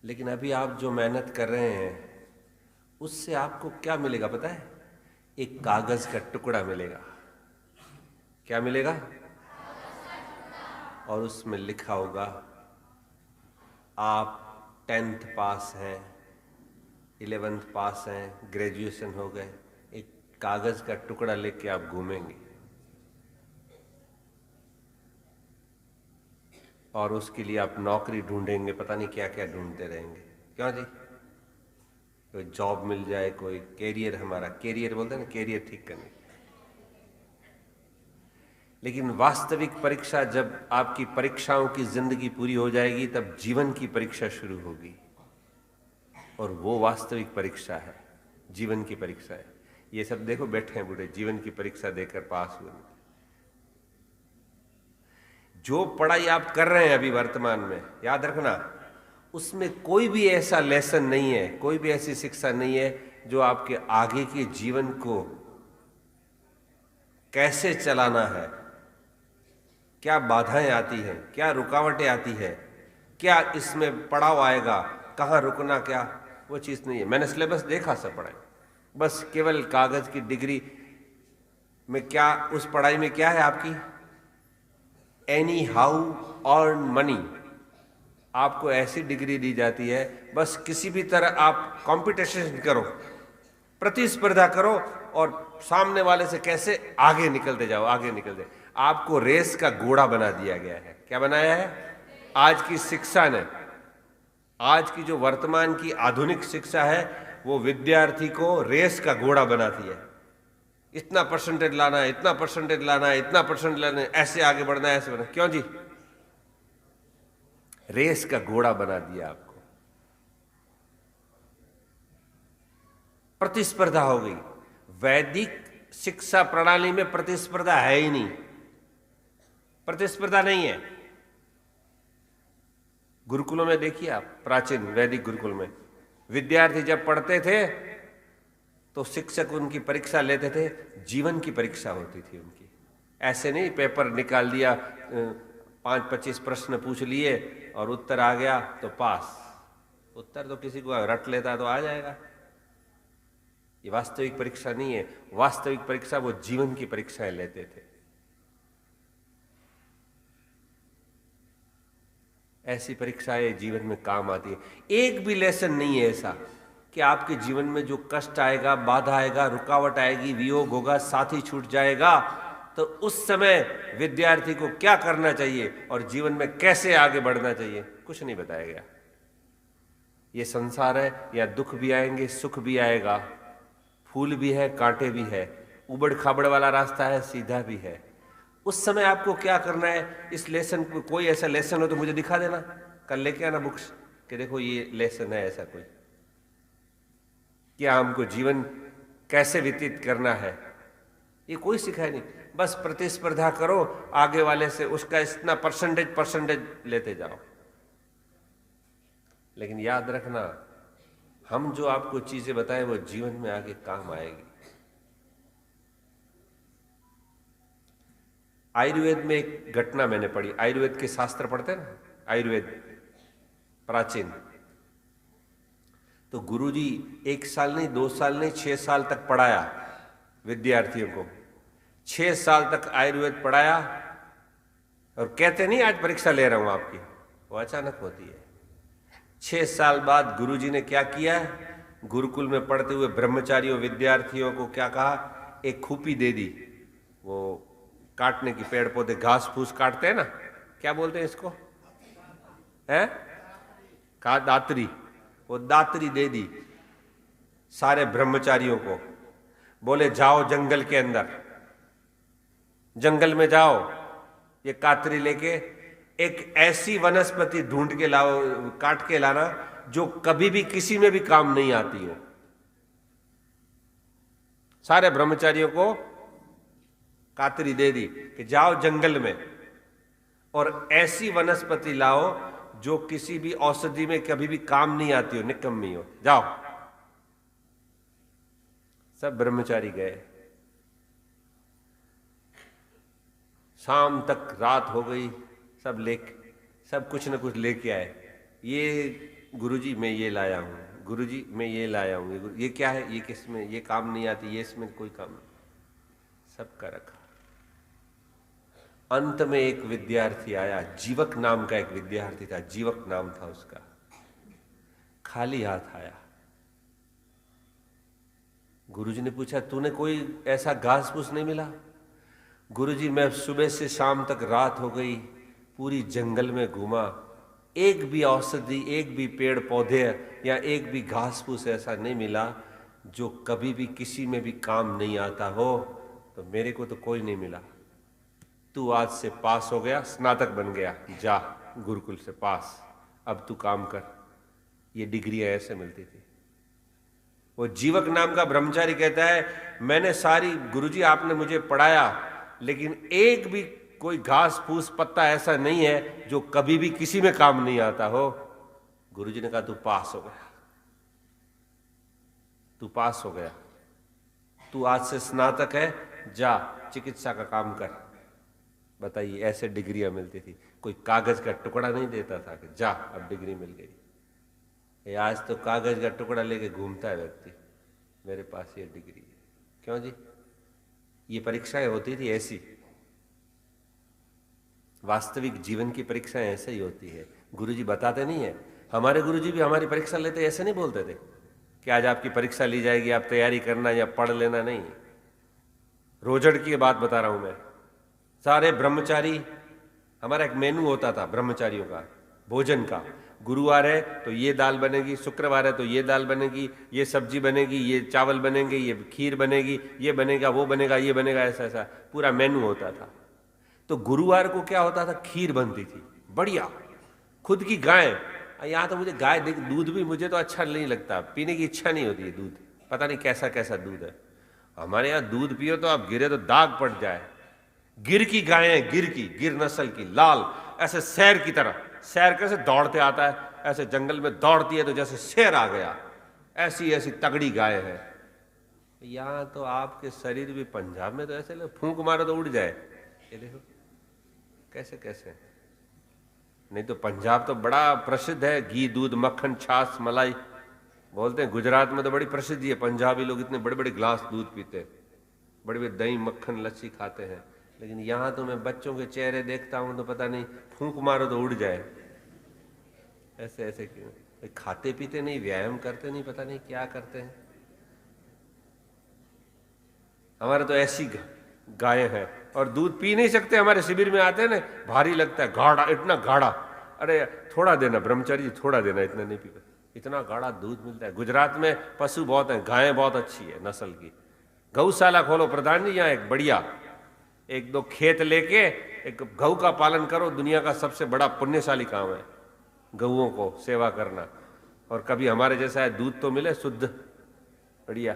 लेकिन अभी आप जो मेहनत कर रहे हैं उससे आपको क्या मिलेगा पता है? एक कागज का टुकड़ा मिलेगा। क्या मिलेगा? और उसमें लिखा होगा आप 10th पास हैं, 11th पास हैं, ग्रेजुएशन हो गए। एक कागज का टुकड़ा लेके आप घूमेंगे और उसके लिए आप नौकरी ढूंढेंगे, पता नहीं क्या क्या ढूंढते रहेंगे। क्यों जी? कोई जॉब मिल जाए, कोई कैरियर, हमारा कैरियर बोलते हैं ना, कैरियर ठीक करने। लेकिन वास्तविक परीक्षा, जब आपकी परीक्षाओं की जिंदगी पूरी हो जाएगी तब जीवन की परीक्षा शुरू होगी। और वो वास्तविक परीक्षा है, जीवन की परीक्षा है। ये सब देखो बैठे हैं बूढ़े, जीवन की परीक्षा देकर पास हुए। जो पढ़ाई आप कर रहे हैं अभी वर्तमान में, याद रखना, उसमें कोई भी ऐसा लेसन नहीं है, कोई भी ऐसी शिक्षा नहीं है जो आपके आगे के जीवन को कैसे चलाना है, क्या बाधाएं आती हैं, क्या रुकावटें आती है, क्या इसमें पड़ाव आएगा, कहाँ रुकना, क्या, वो चीज़ नहीं है। मैंने सिलेबस देखा सब पढ़ाई, बस केवल कागज की डिग्री में क्या, उस पढ़ाई में क्या है आपकी? Any how earn money. आपको ऐसी डिग्री दी जाती है, बस किसी भी तरह आप कंपटीशन करो, प्रतिस्पर्धा करो और सामने वाले से कैसे आगे निकलते जाओ, आगे निकलते। आपको रेस का घोड़ा बना दिया गया है। क्या बनाया है? आज की शिक्षा ने, आज की जो वर्तमान की आधुनिक शिक्षा है, वो विद्यार्थी को रेस का घोड़ा बनाती है। इतना परसेंटेज लाना है, इतना परसेंटेज लाना है, इतना परसेंट लाना है, ऐसे आगे बढ़ना है, ऐसे बढ़ना। क्यों जी? रेस का घोड़ा बना दिया आपको। प्रतिस्पर्धा हो गई। वैदिक शिक्षा प्रणाली में प्रतिस्पर्धा है ही नहीं, प्रतिस्पर्धा नहीं है। गुरुकुलों में देखिए आप, प्राचीन वैदिक गुरुकुल में विद्यार्थी जब पढ़ते थे तो शिक्षक उनकी परीक्षा लेते थे, जीवन की परीक्षा होती थी उनकी। ऐसे नहीं पेपर निकाल दिया, 5-25 प्रश्न पूछ लिए और उत्तर आ गया तो पास। उत्तर तो किसी को रट लेता तो आ जाएगा। ये वास्तविक परीक्षा नहीं है। वास्तविक परीक्षा वो जीवन की परीक्षाएं लेते थे। ऐसी परीक्षाएं जीवन में काम आती है। एक भी लेसन नहीं है ऐसा कि आपके जीवन में जो कष्ट आएगा, बाधा आएगा, रुकावट आएगी, वियोग होगा, साथी छूट जाएगा, तो उस समय विद्यार्थी को क्या करना चाहिए और जीवन में कैसे आगे बढ़ना चाहिए, कुछ नहीं बताया गया। ये संसार है, या दुख भी आएंगे, सुख भी आएगा, फूल भी है, कांटे भी है, उबड़ खाबड़ वाला रास्ता है, सीधा भी है। उस समय आपको क्या करना है? इस लेसन को, कोई ऐसा लेसन हो तो मुझे दिखा देना, कल लेके आना बुक्स कि देखो ये लेसन है ऐसा कोई, क्या हमको जीवन कैसे व्यतीत करना है। ये कोई सिखाए नहीं, बस प्रतिस्पर्धा करो आगे वाले से, उसका इतना परसेंटेज लेते जाओ। लेकिन याद रखना, हम जो आपको चीजें बताएं वो जीवन में आगे काम आएगी। आयुर्वेद में एक घटना मैंने पढ़ी, आयुर्वेद के शास्त्र पढ़ते हैं ना, आयुर्वेद प्राचीन, तो गुरुजी 1 साल नहीं, 2 साल नहीं, 6 साल तक पढ़ाया विद्यार्थियों को। 6 साल तक आयुर्वेद पढ़ाया और कहते नहीं आज परीक्षा ले रहा हूं आपकी, वो अचानक होती है। 6 साल बाद गुरुजी ने क्या किया? गुरुकुल में पढ़ते हुए ब्रह्मचारियों विद्यार्थियों को क्या कहा? एक खुपी दे दी, वो काटने की, पेड़ पौधे घास फूस काटते हैं ना, क्या बोलते हैं इसको, है कहा दातरी, वो दातरी दे दी सारे ब्रह्मचारियों को। बोले जाओ जंगल के अंदर, जंगल में जाओ, ये कातरी लेके एक ऐसी वनस्पति ढूंढ के लाओ, काट के लाना जो कभी भी किसी में भी काम नहीं आती हो। सारे ब्रह्मचारियों को कातरी दे दी कि जाओ जंगल में और ऐसी वनस्पति लाओ जो किसी भी औषधि में कभी भी काम नहीं आती हो, निकम्मी हो, जाओ। सब ब्रह्मचारी गए। शाम तक रात हो गई, सब कुछ न कुछ लेके आए। ये गुरुजी मैं ये लाया हूँ, गुरुजी मैं ये लाया हूँ, ये क्या है, ये किसमें, ये काम नहीं आती, ये इसमें कोई काम नहीं, सबका रखा। अंत में एक विद्यार्थी आया, जीवक नाम का एक विद्यार्थी था, जीवक नाम था उसका, खाली हाथ आया। गुरुजी ने पूछा तूने कोई ऐसा घास फूस नहीं मिला? गुरुजी मैं सुबह से शाम तक रात हो गई, पूरी जंगल में घूमा, एक भी औषधि, एक भी पेड़ पौधे या एक भी घास फूस ऐसा नहीं मिला जो कभी भी किसी में भी काम नहीं आता हो, तो मेरे को तो कोई नहीं मिला। तू आज से पास हो गया, स्नातक बन गया, जा गुरुकुल से पास, अब तू काम कर। ये डिग्रियां ऐसे मिलती थी। वो जीवक नाम का ब्रह्मचारी कहता है मैंने सारी, गुरुजी आपने मुझे पढ़ाया, लेकिन एक भी कोई घास फूस पत्ता ऐसा नहीं है जो कभी भी किसी में काम नहीं आता हो। गुरुजी ने कहा तू पास हो गया, तू पास हो गया, तू आज से स्नातक है, जा चिकित्सा का काम कर। बताइए, ऐसे डिग्रियां मिलती थी। कोई कागज का टुकड़ा नहीं देता था कि जा अब डिग्री मिल गई। आज तो कागज का टुकड़ा लेके घूमता है व्यक्ति, मेरे पास ये डिग्री है। क्यों जी? ये परीक्षाएं होती थी ऐसी, वास्तविक जीवन की परीक्षाएं ऐसे ही होती है। गुरुजी बताते नहीं है, हमारे गुरुजी भी हमारी परीक्षा लेते ऐसे नहीं बोलते थे कि आज आपकी परीक्षा ली जाएगी, आप तैयारी करना या पढ़ लेना, नहीं। रोजड़ की बात बता रहा हूं मैं। सारे ब्रह्मचारी, हमारा एक मेनू होता था ब्रह्मचारियों का भोजन का, गुरुवार है तो ये दाल बनेगी, शुक्रवार है तो ये दाल बनेगी, ये सब्जी बनेगी, ये चावल बनेंगे, ये खीर बनेगी, ये बनेगा, वो बनेगा, ये बनेगा, ऐसा ऐसा पूरा मेनू होता था। तो गुरुवार को क्या होता था, खीर बनती थी बढ़िया, खुद की गाय। यहाँ तो मुझे गाय देख, दूध भी मुझे तो अच्छा नहीं लगता, पीने की इच्छा नहीं होती है दूध, पता नहीं कैसा कैसा दूध है। हमारे यहाँ दूध पियो तो आप गिरे तो दाग पड़ जाए। गिर की गाय है, गिर की, गिर नस्ल की, लाल, ऐसे शेर की तरह। शेर कैसे दौड़ते आता है, ऐसे जंगल में दौड़ती है तो जैसे शेर आ गया, ऐसी ऐसी तगड़ी गाय है। यहाँ तो आपके शरीर भी, पंजाब में तो ऐसे फूंक मारो तो उड़ जाए। ये देखो कैसे कैसे। नहीं तो पंजाब तो बड़ा प्रसिद्ध है, घी दूध मक्खन छाछ मलाई बोलते हैं। गुजरात में तो बड़ी प्रसिद्धि है, पंजाबी लोग इतने बड़े बड़े गिलास दूध पीते हैं, बड़े बड़े दही मक्खन लस्सी खाते हैं। लेकिन यहाँ तो मैं बच्चों के चेहरे देखता हूं तो पता नहीं, फूंक मारो तो उड़ जाए, ऐसे ऐसे क्यों? खाते पीते नहीं, व्यायाम करते नहीं, पता नहीं क्या करते हैं। हमारे तो ऐसी गाय है, और दूध पी नहीं सकते। हमारे शिविर में आते हैं ना, भारी लगता है, गाढ़ा, इतना गाढ़ा। अरे थोड़ा देना ब्रह्मचारी जी, थोड़ा देना, इतना नहीं पीते। इतना गाढ़ा दूध मिलता है। गुजरात में पशु बहुत है, गायें बहुत अच्छी है नस्ल की। गौशाला खोलो प्रधान जी, यहाँ एक बढ़िया, एक दो खेत लेके एक गऊ का पालन करो, दुनिया का सबसे बड़ा पुण्यशाली काम है गऊओं को सेवा करना। और कभी हमारे जैसा है, दूध तो मिले शुद्ध बढ़िया।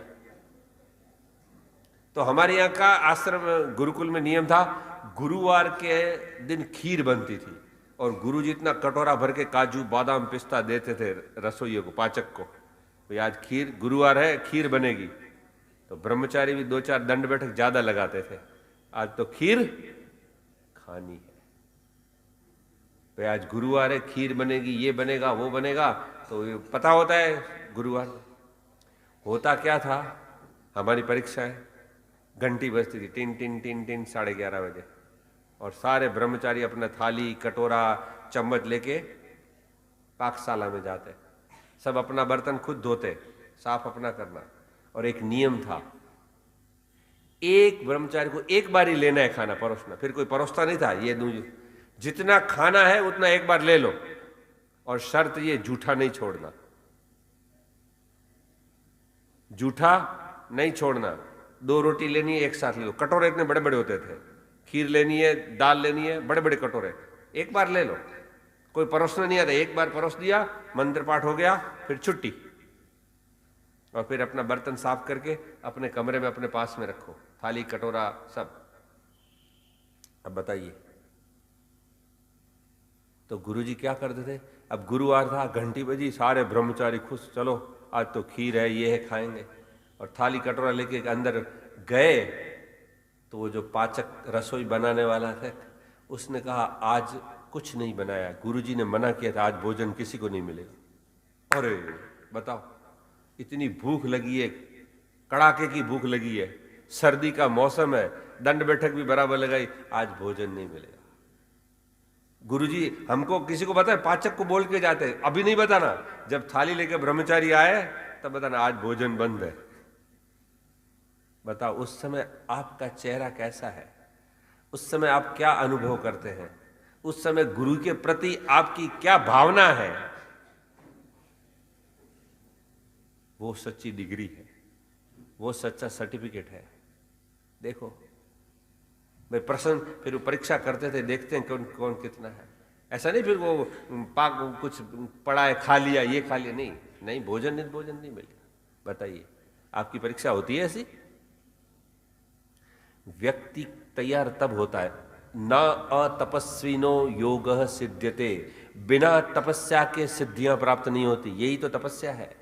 तो हमारे यहाँ का आश्रम गुरुकुल में नियम था, गुरुवार के दिन खीर बनती थी, और गुरु जी इतना कटोरा भर के काजू बादाम पिस्ता देते थे रसोइयों को, पाचक को, भाई आज खीर, गुरुवार है खीर बनेगी। तो ब्रह्मचारी भी दो चार दंड बैठक ज्यादा लगाते थे, आज तो खीर खानी है, भाई आज गुरुवार है खीर बनेगी, ये बनेगा, वो बनेगा। तो ये पता होता है गुरुवार। होता क्या था, हमारी परीक्षाएं, घंटी बजती थी टिन टिन टिन टिन 11:30 बजे, और सारे ब्रह्मचारी अपना थाली कटोरा चम्मच लेके पाकशाला में जाते, सब अपना बर्तन खुद धोते, साफ अपना करना। और एक नियम था, एक ब्रह्मचारी को एक बार ही लेना है खाना, परोसना, फिर कोई परोसता नहीं था। ये जितना खाना है उतना एक बार ले लो, और शर्त ये जूठा नहीं छोड़ना, जूठा नहीं छोड़ना। 2 रोटी लेनी है एक साथ ले लो, कटोरे इतने बड़े बड़े होते थे, खीर लेनी है, दाल लेनी है, बड़े बड़े कटोरे, एक बार ले लो। कोई परोसना नहीं आता, एक बार परोस दिया, मंत्र पाठ हो गया, फिर छुट्टी। और फिर अपना बर्तन साफ करके अपने कमरे में अपने पास में रखो, थाली कटोरा सब। अब बताइए, तो गुरुजी क्या करते थे, अब गुरुवार था, घंटी बजी, सारे ब्रह्मचारी खुश, चलो आज तो खीर है, ये है, खाएंगे। और थाली कटोरा लेके अंदर गए, तो वो जो पाचक रसोई बनाने वाला था, उसने कहा आज कुछ नहीं बनाया, गुरुजी ने मना किया था, आज भोजन किसी को नहीं मिलेगा। अरे बताओ, इतनी भूख लगी है, कड़ाके की भूख लगी है, सर्दी का मौसम है, दंड बैठक भी बराबर लगाई, आज भोजन नहीं मिलेगा। गुरुजी हमको किसी को बताए, पाचक को बोल के जाते, अभी नहीं बताना, जब थाली लेके ब्रह्मचारी आए तब बताना आज भोजन बंद है। बताओ उस समय आपका चेहरा कैसा है, उस समय आप क्या अनुभव करते हैं, उस समय गुरु के प्रति आपकी क्या भावना है। वो सच्ची डिग्री है, वो सच्चा सर्टिफिकेट है। देखो भाई प्रश्न फिर वो परीक्षा करते थे, देखते हैं कौन कौन कितना है। ऐसा नहीं फिर वो पाक कुछ पड़ा है खा लिया, ये खा लिया, नहीं नहीं, भोजन नहीं मिलेगा। बताइए आपकी परीक्षा होती है ऐसी? व्यक्ति तैयार तब होता है, न अतपस्विनो योगः सिद्ध्यते, बिना तपस्या के सिद्धियां प्राप्त नहीं होती, यही तो तपस्या है।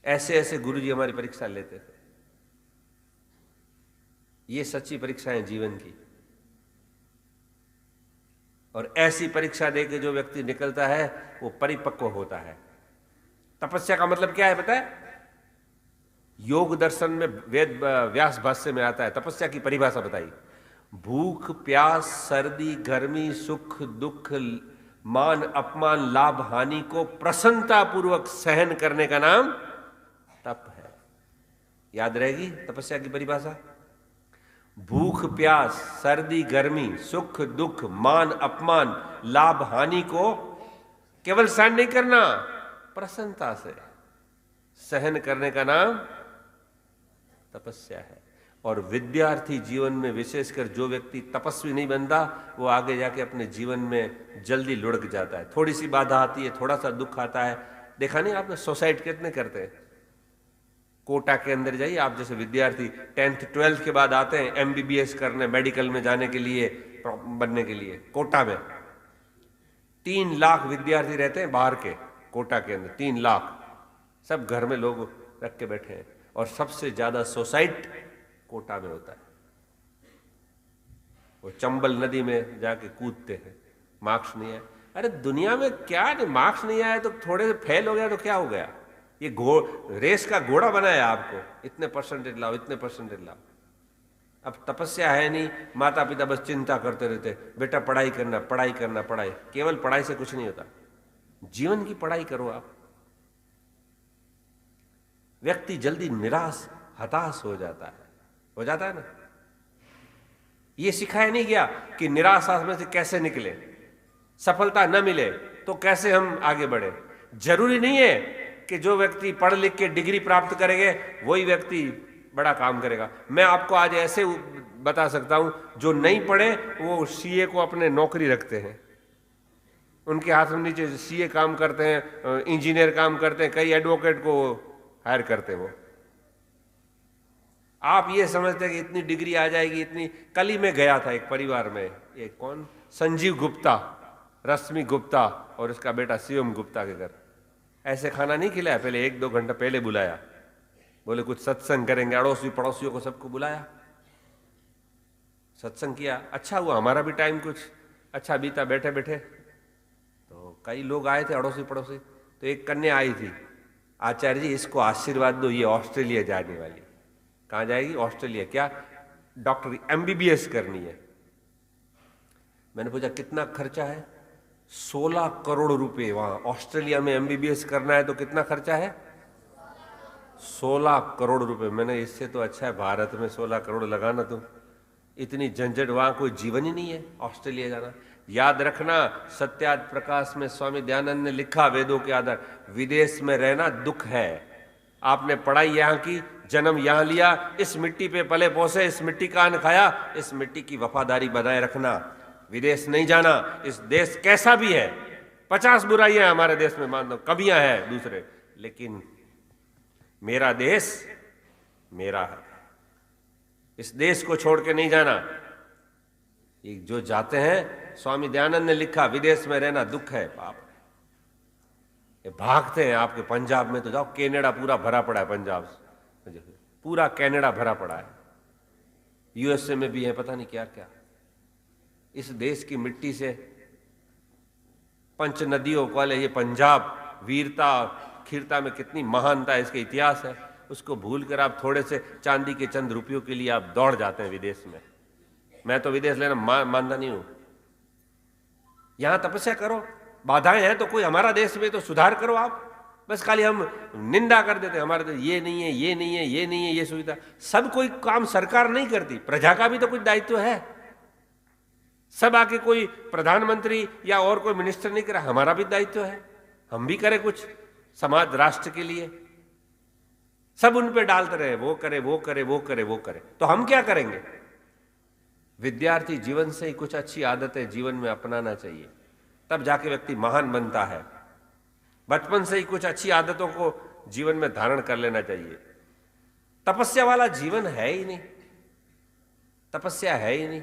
ऐसे ऐसे गुरुजी हमारी परीक्षा लेते थे। ये सच्ची परीक्षा है जीवन की। और ऐसी परीक्षा देके जो व्यक्ति निकलता है वो परिपक्व होता है। तपस्या का मतलब क्या है पता है? योग दर्शन में वेद व्यास भाष्य में आता है, तपस्या की परिभाषा बताई। भूख प्यास सर्दी गर्मी सुख दुख मान अपमान लाभ हानि को प्रसन्नता पूर्वक सहन करने का नाम तप है। याद रहेगी तपस्या की परिभाषा? भूख प्यास सर्दी गर्मी सुख दुख मान अपमान लाभ हानि को केवल सहन नहीं करना, प्रसन्नता से सहन करने का नाम तपस्या है। और विद्यार्थी जीवन में विशेषकर जो व्यक्ति तपस्वी नहीं बनता, वो आगे जाके अपने जीवन में जल्दी लुढ़क जाता है। थोड़ी सी बाधा आती है, थोड़ा सा दुख आता है, देखा नहीं आपने सुसाइड कितने करते हैं? कोटा के अंदर जाइए आप, जैसे विद्यार्थी 10th 12th के बाद आते हैं MBBS करने, मेडिकल में जाने के लिए, बनने के लिए, कोटा में 3 लाख विद्यार्थी रहते हैं बाहर के, कोटा के अंदर 3 लाख, सब घर में लोग रख के बैठे हैं। और सबसे ज्यादा सुसाइड कोटा में होता है। वो चंबल नदी में जाके कूदते हैं, मार्क्स नहीं आए। अरे दुनिया में क्या नहीं, मार्क्स नहीं आया तो थोड़े से फेल हो गया तो क्या हो गया? ये रेस का घोड़ा बनाया आपको, इतने परसेंटेज लाओ, इतने परसेंटेज लाओ। अब तपस्या है नहीं, माता पिता बस चिंता करते रहते, बेटा पढ़ाई करना पढ़ाई करना पढ़ाई। केवल पढ़ाई से कुछ नहीं होता, जीवन की पढ़ाई करो आप। व्यक्ति जल्दी निराश हताश हो जाता है ना। ये सिखाया नहीं गया कि निराशा में से कैसे निकले, सफलता न मिले तो कैसे हम आगे बढ़े। जरूरी नहीं है कि जो व्यक्ति पढ़ लिख के डिग्री प्राप्त करेंगे वही व्यक्ति बड़ा काम करेगा। मैं आपको आज ऐसे बता सकता हूं, जो नहीं पढ़े वो सीए को अपने नौकरी रखते हैं, उनके हाथ में नीचे सीए काम करते हैं, इंजीनियर काम करते हैं, कई एडवोकेट को हायर करते हैं वो। आप ये समझते हैं कि इतनी डिग्री आ जाएगी, इतनी। कल ही मैं गया था एक परिवार में, एक कौन, संजीव गुप्ता, रश्मि गुप्ता और उसका बेटा शिवम गुप्ता के घर। ऐसे खाना नहीं खिलाया, पहले 1-2 घंटा पहले बुलाया, बोले कुछ सत्संग करेंगे, अड़ोसी पड़ोसियों को सबको बुलाया, सत्संग किया। अच्छा हुआ, हमारा भी टाइम कुछ अच्छा बीता बैठे बैठे। तो कई लोग आए थे अड़ोसी पड़ोसी। तो एक कन्या आई थी, आचार्य जी इसको आशीर्वाद दो, ये ऑस्ट्रेलिया जाने वाली। कहाँ जाएगी? ऑस्ट्रेलिया। क्या? डॉक्टर MBBS करनी है। मैंने पूछा कितना खर्चा है? 16 करोड़ रुपए। वहां ऑस्ट्रेलिया में MBBS करना है तो कितना खर्चा है? 16 करोड़ रुपए। मैंने इससे तो अच्छा है भारत में 16 करोड़ लगाना। तुम इतनी झंझट, वहां कोई जीवन ही नहीं है ऑस्ट्रेलिया जाना। याद रखना, सत्यार्थ प्रकाश में स्वामी दयानंद ने लिखा वेदों के आधार, विदेश में रहना दुख है। आपने पढ़ाई यहाँ की, जन्म यहाँ लिया, इस मिट्टी पे पले पोसे, इस मिट्टी का अन्न खाया, इस मिट्टी की वफादारी बनाए रखना। विदेश नहीं जाना। इस देश कैसा भी है, 50 बुराइयां हमारे देश में, मान लो कमियां हैं दूसरे, लेकिन मेरा देश मेरा है। इस देश को छोड़ के नहीं जाना। ये जो जाते हैं, स्वामी दयानंद ने लिखा विदेश में रहना दुख है, पाप। ये भागते हैं। आपके पंजाब में तो जाओ, कनाडा पूरा भरा पड़ा है, पंजाब पूरा कनाडा भरा पड़ा है, USA में भी है, पता नहीं क्या क्या। इस देश की मिट्टी से, पंच नदियों वाले ये पंजाब, वीरता, आखिरता में कितनी महानता इसके इतिहास है, उसको भूलकर आप थोड़े से चांदी के चंद रुपयों के लिए आप दौड़ जाते हैं विदेश में। मैं तो विदेश लेना मानता नहीं हूं। यहां तपस्या करो, बाधाएं हैं तो कोई हमारा देश में तो सुधार करो आप। बस खाली हम निंदा कर देते हैं, हमारे तो ये नहीं है, ये नहीं है, ये नहीं है, ये सुविधा। सब कोई काम सरकार नहीं करती, प्रजा का भी तो कुछ दायित्व है। सब आके कोई प्रधानमंत्री या और कोई मिनिस्टर नहीं करा, हमारा भी दायित्व है, हम भी करें कुछ समाज राष्ट्र के लिए। सब उन पे डालते रहे, वो करे वो करे वो करे वो करे, तो हम क्या करेंगे? विद्यार्थी जीवन से ही कुछ अच्छी आदतें जीवन में अपनाना चाहिए, तब जाके व्यक्ति महान बनता है। बचपन से ही कुछ अच्छी आदतों को जीवन में धारण कर लेना चाहिए। तपस्या वाला जीवन है ही नहीं, तपस्या है ही नहीं।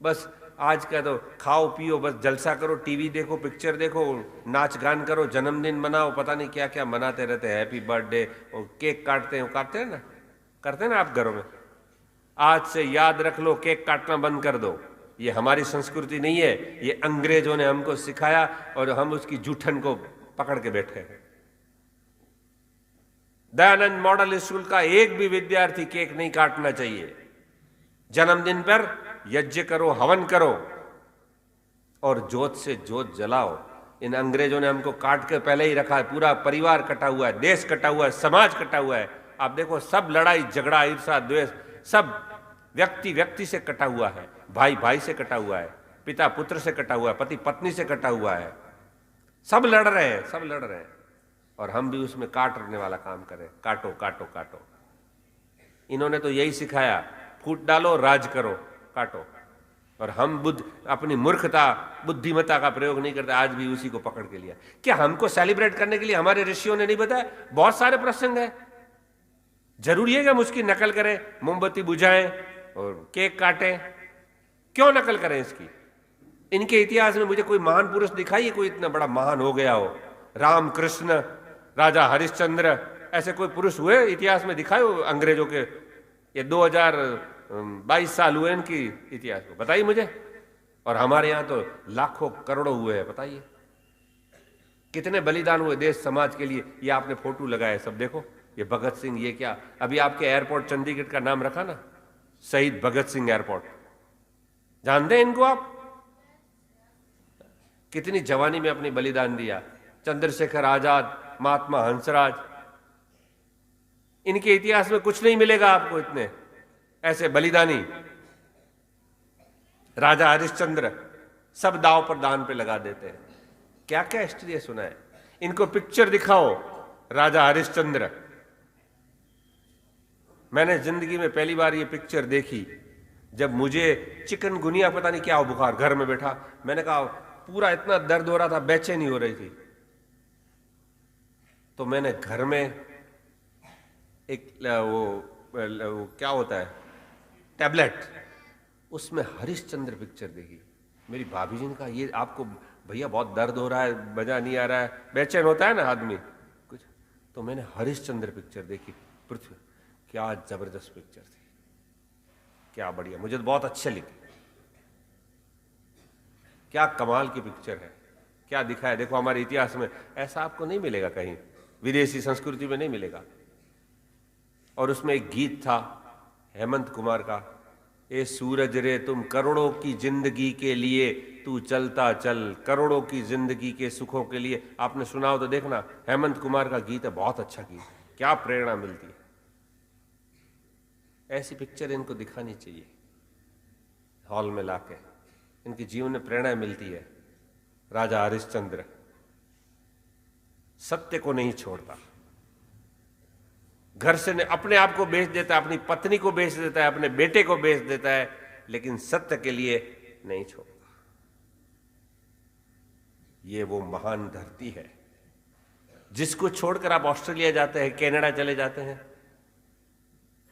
बस आज का तो खाओ पियो, बस जलसा करो, टीवी देखो, पिक्चर देखो, नाच गान करो, जन्मदिन मनाओ, पता नहीं क्या क्या मनाते रहते हैं, हैप्पी बर्थडे, और केक काटते हैं, काटते हैं ना, करते हैं ना आप घरों में। आज से याद रख लो, केक काटना बंद कर दो। ये हमारी संस्कृति नहीं है, ये अंग्रेजों ने हमको सिखाया और हम उसकी जूठन को पकड़ के बैठे हैं। दयानंद मॉडल स्कूल का एक भी विद्यार्थी केक नहीं काटना चाहिए। जन्मदिन पर यज्ञ करो, हवन करो और जोत से जोत जलाओ। इन अंग्रेजों ने हमको काट के पहले ही रखा है, पूरा परिवार कटा हुआ है, देश कटा हुआ है, समाज कटा हुआ है। आप देखो, सब लड़ाई झगड़ा ईर्ष्या द्वेष सब व्यक्ति व्यक्ति से कटा हुआ है, भाई भाई से कटा हुआ है, पिता पुत्र से कटा हुआ है, पति पत्नी से कटा हुआ है। सब लड़ रहे हैं, सब लड़ रहे हैं, और हम भी उसमें काटने वाला काम करें, काटो काटो काटो। इन्होंने तो यही सिखाया, फूट डालो राज करो, काटो। और हम अपनी मूर्खता बुद्धिमत्ता का प्रयोग नहीं करते, आज भी उसी को पकड़ के लिया। क्या हमको सेलिब्रेट करने के लिए हमारे ऋषियों ने नहीं बताया? बहुत सारे प्रसंग है, जरूरी है कि हम उसकी नकल करें, मोमबत्ती बुझाएं और केक काटें? क्यों नकल करें इसकी? इनके इतिहास में मुझे कोई महान पुरुष दिखाइए, कोई इतना बड़ा महान हो गया हो। राम कृष्ण, राजा हरिश्चंद्र, ऐसे कोई पुरुष हुए इतिहास में? दिखाओ अंग्रेजों के, ये 2022 साल हुए इनकी इतिहास को, बताइए मुझे। और हमारे यहां तो लाखों करोड़ों हुए हैं, बताइए कितने बलिदान हुए देश समाज के लिए। ये आपने फोटो लगाए, सब देखो, ये भगत सिंह, ये क्या अभी आपके एयरपोर्ट चंडीगढ़ का नाम रखा ना, शहीद भगत सिंह एयरपोर्ट। जानते हैं इनको आप? कितनी जवानी में अपनी बलिदान दिया। चंद्रशेखर आजाद, महात्मा हंसराज, इनके इतिहास में कुछ नहीं मिलेगा आपको इतने ऐसे बलिदानी। राजा हरिश्चंद्र, सब दाव पर दान पे लगा देते हैं। क्या क्या हिस्ट्री सुना है। इनको पिक्चर दिखाओ, राजा हरिश्चंद्र। मैंने जिंदगी में पहली बार ये पिक्चर देखी जब मुझे चिकनगुनिया, पता नहीं क्या हो, बुखार, घर में बैठा। मैंने कहा पूरा इतना दर्द हो रहा था, बेचैनी हो रही थी, तो मैंने घर में एक वो क्या होता है टैबलेट, उसमें हरिश्चंद्र पिक्चर देखी। मेरी भाभी जी ने कहा ये आपको भैया बहुत दर्द हो रहा है, मजा नहीं आ रहा है, बेचैन होता है ना आदमी कुछ, तो मैंने हरिश्चंद्र पिक्चर देखी। पृथ्वी, क्या जबरदस्त पिक्चर थी, क्या बढ़िया, मुझे तो बहुत अच्छी लगी। क्या कमाल की पिक्चर है, क्या दिखाया। देखो हमारे इतिहास में ऐसा आपको नहीं मिलेगा कहीं, विदेशी संस्कृति में नहीं मिलेगा। और उसमें एक गीत था हेमंत कुमार का, ए सूरज रे तुम करोड़ों की जिंदगी के लिए तू चलता चल, करोड़ों की जिंदगी के सुखों के लिए। आपने सुना हो तो देखना, हेमंत कुमार का गीत है, बहुत अच्छा गीत, क्या प्रेरणा मिलती है। ऐसी पिक्चर इनको दिखानी चाहिए हॉल में लाके, इनके जीवन में प्रेरणा मिलती है। राजा हरिश्चंद्र सत्य को नहीं छोड़ता, घर से अपने आप को बेच देता है, अपनी पत्नी को बेच देता है, अपने बेटे को बेच देता है, लेकिन सत्य के लिए नहीं छोड़ता। ये वो महान धरती है जिसको छोड़कर आप ऑस्ट्रेलिया जाते हैं, कनाडा चले जाते हैं।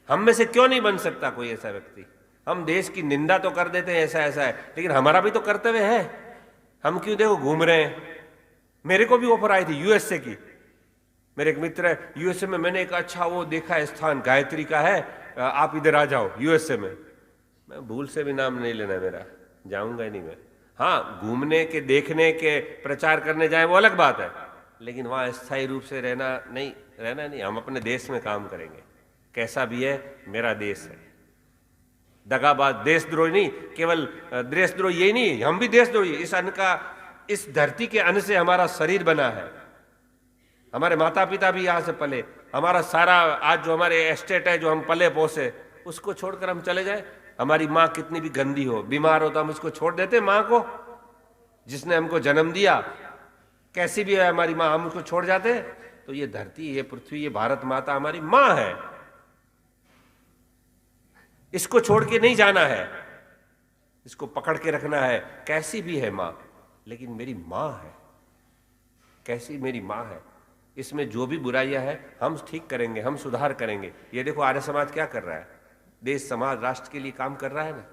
हम में से क्यों नहीं बन सकता कोई ऐसा व्यक्ति? हम देश की निंदा तो कर देते हैं, ऐसा ऐसा है, लेकिन हमारा भी तो कर्तव्य है। हम क्यों देखो घूम रहे हैं। मेरे को भी ऑफर आई थी यूएसए की, मेरे एक मित्र है यूएसए में, मैंने एक अच्छा वो देखा है स्थान, गायत्री का है, आप इधर आ जाओ यूएसए में। मैं भूल से भी नाम नहीं लेना मेरा, जाऊंगा ही नहीं मैं। हाँ, घूमने के, देखने के, प्रचार करने जाए वो अलग बात है, लेकिन वहाँ स्थायी रूप से रहना नहीं, हम अपने देश में काम करेंगे, कैसा भी है मेरा देश है। दगाबाज देशद्रोही नहीं, केवल देशद्रोही यही नहीं, हम भी देशद्रोही। इस धरती के अन्न से हमारा शरीर बना है, हमारे माता पिता भी यहाँ से पले, हमारा सारा आज जो हमारे एस्टेट है जो हम पले पोसे, उसको छोड़कर हम चले जाए। हमारी माँ कितनी भी गंदी हो, बीमार हो, तो हम उसको छोड़ देते माँ को, जिसने हमको जन्म दिया, कैसी भी है हमारी माँ, हम उसको छोड़ जाते। तो ये धरती, ये पृथ्वी, ये भारत माता हमारी माँ है, इसको छोड़ के नहीं जाना है, इसको पकड़ के रखना है। कैसी भी है माँ, लेकिन मेरी माँ है, कैसी मेरी माँ है। इसमें जो भी बुराइयां हैं हम ठीक करेंगे, हम सुधार करेंगे। ये देखो आर्य समाज क्या कर रहा है, देश समाज राष्ट्र के लिए काम कर रहा है ना।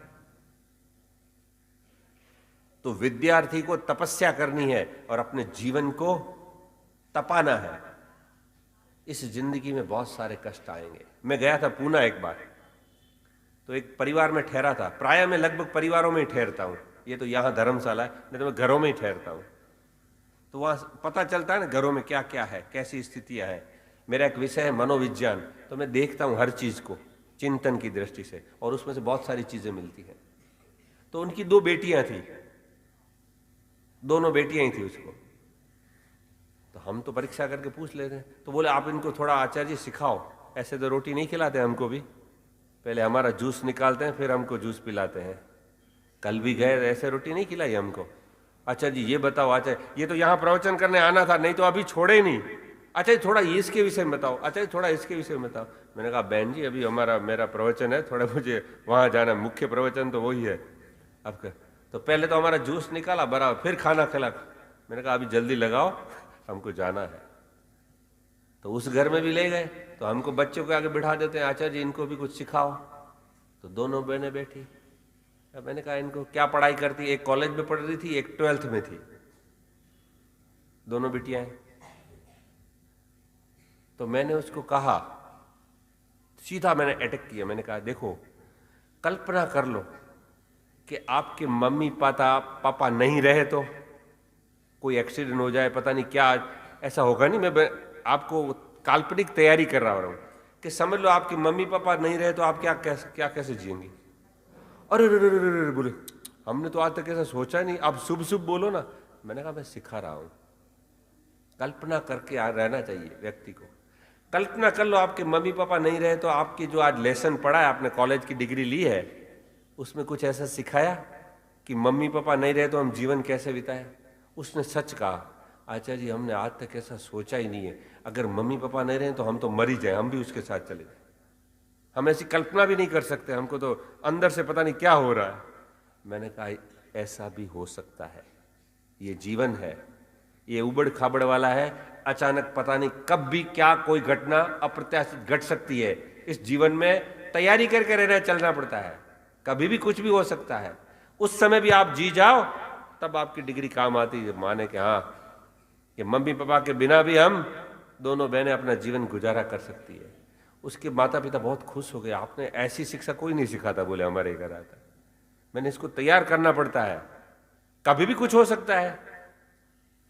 तो विद्यार्थी को तपस्या करनी है और अपने जीवन को तपाना है। इस जिंदगी में बहुत सारे कष्ट आएंगे। मैं गया था पूना एक बार, तो एक परिवार में ठहरा था। प्राय मैं लगभग परिवारों में ही ठहरता हूं, ये तो यहां धर्मशाला है, नहीं तो मैं घरों में ही ठहरता हूं। तो वहां पता चलता है ना घरों में क्या क्या है, कैसी स्थितियां हैं। मेरा एक विषय है मनोविज्ञान, तो मैं देखता हूं हर चीज को चिंतन की दृष्टि से, और उसमें से बहुत सारी चीजें मिलती हैं। तो उनकी 2 बेटियां थी, दोनों बेटियां ही थी उसको। तो हम तो परीक्षा करके पूछ लेते हैं, तो बोले आप इनको थोड़ा आचार्य जी सिखाओ, ऐसे तो रोटी नहीं खिलाते हमको भी, पहले हमारा जूस निकालते हैं फिर हमको जूस पिलाते हैं। कल भी गए, ऐसे रोटी नहीं खिलाई हमको। अच्छा जी ये बताओ आचार्य, ये तो यहाँ प्रवचन करने आना था, नहीं तो अभी छोड़े ही नहीं। अच्छा जी थोड़ा इसके विषय में बताओ, अच्छा जी थोड़ा इसके विषय में बताओ। मैंने कहा बहन जी अभी मेरा प्रवचन है, थोड़ा मुझे वहाँ जाना, मुख्य प्रवचन तो वही है आपका। तो पहले तो हमारा जूस निकाला बराबर, फिर खाना खिला। मैंने कहा अभी जल्दी लगाओ, हमको जाना है। तो उस घर में भी ले गए, तो हमको बच्चों को आगे बिठा देते हैं, आचार्य जी इनको भी कुछ सिखाओ। तो दोनों बहनें बैठी। अब मैंने कहा इनको क्या पढ़ाई करती, एक कॉलेज में पढ़ रही थी, एक 12th में थी, दोनों बिटियां। तो मैंने उसको कहा, सीधा मैंने अटैक किया। मैंने कहा देखो, कल्पना कर लो कि आपके मम्मी पापा नहीं रहे तो कोई एक्सीडेंट हो जाए, पता नहीं क्या ऐसा होगा। नहीं, मैं आपको काल्पनिक तैयारी कर रहा हूं कि समझ लो आपके मम्मी पापा नहीं रहे तो आप क्या कैसे जिएंगे। अरे बोले हमने तो आज तक ऐसा सोचा नहीं, आप शुभ शुभ बोलो ना। मैंने कहा मैं सिखा रहा हूं, कल्पना करके रहना चाहिए व्यक्ति को। कल्पना कर लो आपके मम्मी पापा नहीं रहे तो आपकी जो आज लेसन पढ़ा है, आपने कॉलेज की डिग्री ली है, उसमें कुछ ऐसा सिखाया कि मम्मी पापा नहीं रहे तो हम जीवन कैसे बिताए। उसने सच कहा, आचार्य जी हमने आज तक ऐसा सोचा ही नहीं है, अगर मम्मी पापा नहीं रहे तो हम तो मर ही जाए, हम भी उसके साथ चले जाए, हम ऐसी कल्पना भी नहीं कर सकते, हमको तो अंदर से पता नहीं क्या हो रहा है। मैंने कहा ऐसा भी हो सकता है, ये जीवन है, ये उबड़ खाबड़ वाला है, अचानक पता नहीं कब भी क्या कोई घटना अप्रत्याशित घट सकती है। इस जीवन में तैयारी करके रहना, चलना पड़ता है, कभी भी कुछ भी हो सकता है। उस समय भी आप जी जाओ, तब आपकी डिग्री काम आती है, माने कि हाँ कि मम्मी पापा के बिना भी हम दोनों बहनें अपना जीवन गुजारा कर सकती है। उसके माता पिता बहुत खुश हो गए, आपने ऐसी शिक्षा कोई नहीं सिखाता, बोले हमारे घर आता। मैंने इसको तैयार करना पड़ता है, कभी भी कुछ हो सकता है।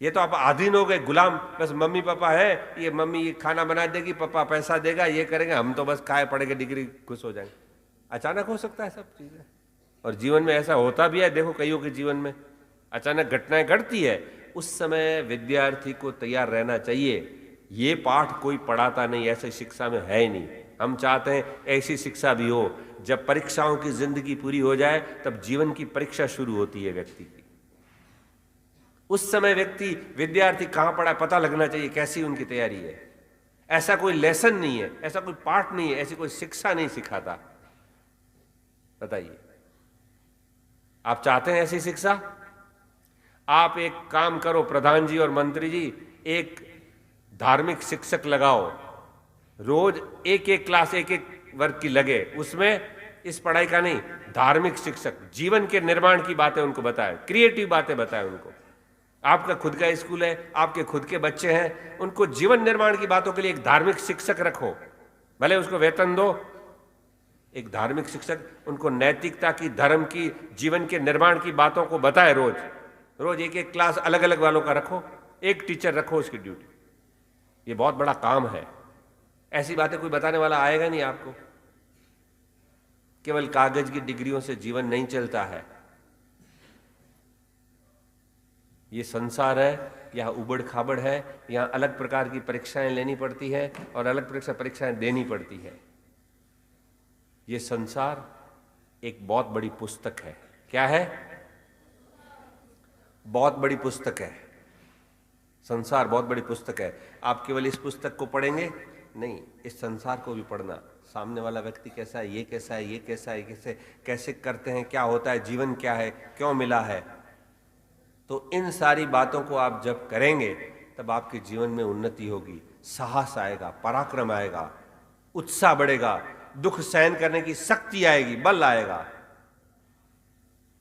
ये तो आप अधीन हो गए, गुलाम, बस मम्मी पापा है, ये मम्मी ये खाना बना देगी, पापा पैसा देगा, ये करेंगे, हम तो बस खाए पड़ेंगे, डिग्री खुश हो जाएंगे। अचानक हो सकता है सब चीजें, और जीवन में ऐसा होता भी है। देखो कईयों के जीवन में अचानक घटनाएं घटती है, उस समय विद्यार्थी को तैयार रहना चाहिए। ये पाठ कोई पढ़ाता नहीं, ऐसे शिक्षा में है ही नहीं। हम चाहते हैं ऐसी शिक्षा भी हो, जब परीक्षाओं की जिंदगी पूरी हो जाए तब जीवन की परीक्षा शुरू होती है व्यक्ति की। उस समय विद्यार्थी कहां पढ़ा पता लगना चाहिए, कैसी उनकी तैयारी है। ऐसा कोई लेसन नहीं है, ऐसा कोई पाठ नहीं है, ऐसी कोई शिक्षा नहीं सिखाता। बताइए, आप चाहते हैं ऐसी शिक्षा? आप एक काम करो, प्रधान जी और मंत्री जी, एक धार्मिक शिक्षक लगाओ, रोज एक एक क्लास एक एक वर्ग की लगे, उसमें इस पढ़ाई का नहीं, धार्मिक शिक्षक जीवन के निर्माण की बातें उनको बताएं, क्रिएटिव बातें बताएं उनको। आपका खुद का स्कूल है, आपके खुद के बच्चे हैं, उनको जीवन निर्माण की बातों के लिए एक धार्मिक शिक्षक रखो, भले उसको वेतन दो। एक धार्मिक शिक्षक उनको नैतिकता की, धर्म की, जीवन के निर्माण की बातों को बताए। रोज रोज एक एक क्लास अलग अलग वालों का रखो, एक टीचर रखो उसकी ड्यूटी, ये बहुत बड़ा काम है। ऐसी बातें कोई बताने वाला आएगा नहीं आपको। केवल कागज की डिग्रियों से जीवन नहीं चलता है। ये संसार है, यहाँ उबड़ खाबड़ है, यहाँ अलग प्रकार की परीक्षाएं लेनी पड़ती है और अलग परीक्षाएं देनी पड़ती है। ये संसार एक बहुत बड़ी पुस्तक है। क्या है? बहुत बड़ी पुस्तक है। संसार बहुत बड़ी पुस्तक है। आप केवल इस पुस्तक को पढ़ेंगे नहीं, इस संसार को भी पढ़ना। सामने वाला व्यक्ति कैसा है, ये कैसा है, ये कैसा है, कैसे करते हैं, क्या होता है, जीवन क्या है, क्यों मिला है। तो इन सारी बातों को आप जब करेंगे तब आपके जीवन में उन्नति होगी, साहस आएगा, पराक्रम आएगा, उत्साह बढ़ेगा, दुख सहन करने की शक्ति आएगी, बल आएगा।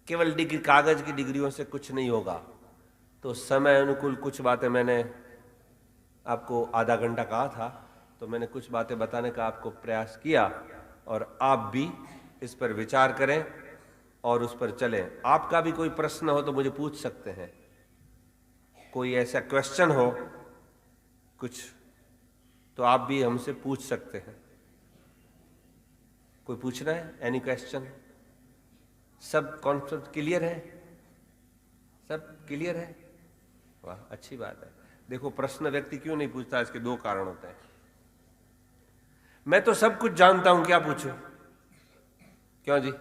केवल डिग्री, कागज की डिग्रियों से कुछ नहीं होगा। तो समय अनुकूल कुछ बातें मैंने आपको आधा घंटा कहा था, तो मैंने कुछ बातें बताने का आपको प्रयास किया और आप भी इस पर विचार करें और उस पर चलें। आपका भी कोई प्रश्न हो तो मुझे पूछ सकते हैं। कोई ऐसा क्वेश्चन हो कुछ तो आप भी हमसे पूछ सकते हैं। कोई पूछ रहा है? Any question? सब कॉन्सेप्ट क्लियर है? सब क्लियर है? वाह, अच्छी बात है। देखो, प्रश्न व्यक्ति क्यों नहीं पूछता, इसके दो कारण होते हैं। मैं तो सब कुछ जानता हूं, क्या पूछूं? क्यों जी?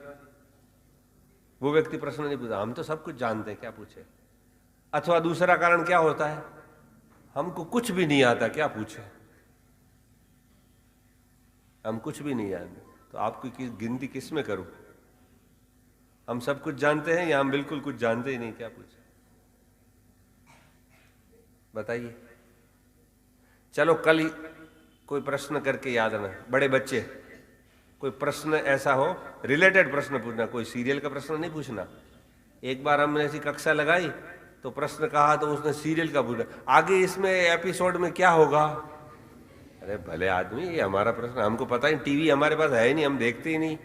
वो व्यक्ति प्रश्न नहीं पूछता, हम तो सब कुछ जानते हैं, क्या पूछे? अथवा दूसरा कारण क्या होता है, हमको कुछ भी नहीं आता, क्या पूछे? हम कुछ भी नहीं जानते, तो आपकी गिनती किस में करूं? हम सब कुछ जानते हैं या हम बिल्कुल कुछ जानते ही नहीं, क्या पूछे? बताइए। चलो कल ही कोई प्रश्न करके याद आना। बड़े बच्चे, कोई प्रश्न ऐसा हो, रिलेटेड प्रश्न पूछना, कोई सीरियल का प्रश्न नहीं पूछना। एक बार हमने ऐसी कक्षा लगाई तो प्रश्न कहा तो उसने सीरियल का पूछा, आगे इसमें एपिसोड में क्या होगा। अरे भले आदमी, ये हमारा प्रश्न, हमको पता ही, टीवी हमारे पास है ही नहीं, हम देखते ही नहीं,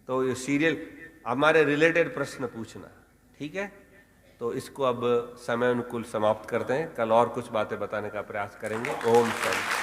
तो ये सीरियल, हमारे रिलेटेड प्रश्न पूछना। ठीक है, तो इसको अब समय अनुकूल समाप्त करते हैं। कल और कुछ बातें बताने का प्रयास करेंगे। ओम शांति।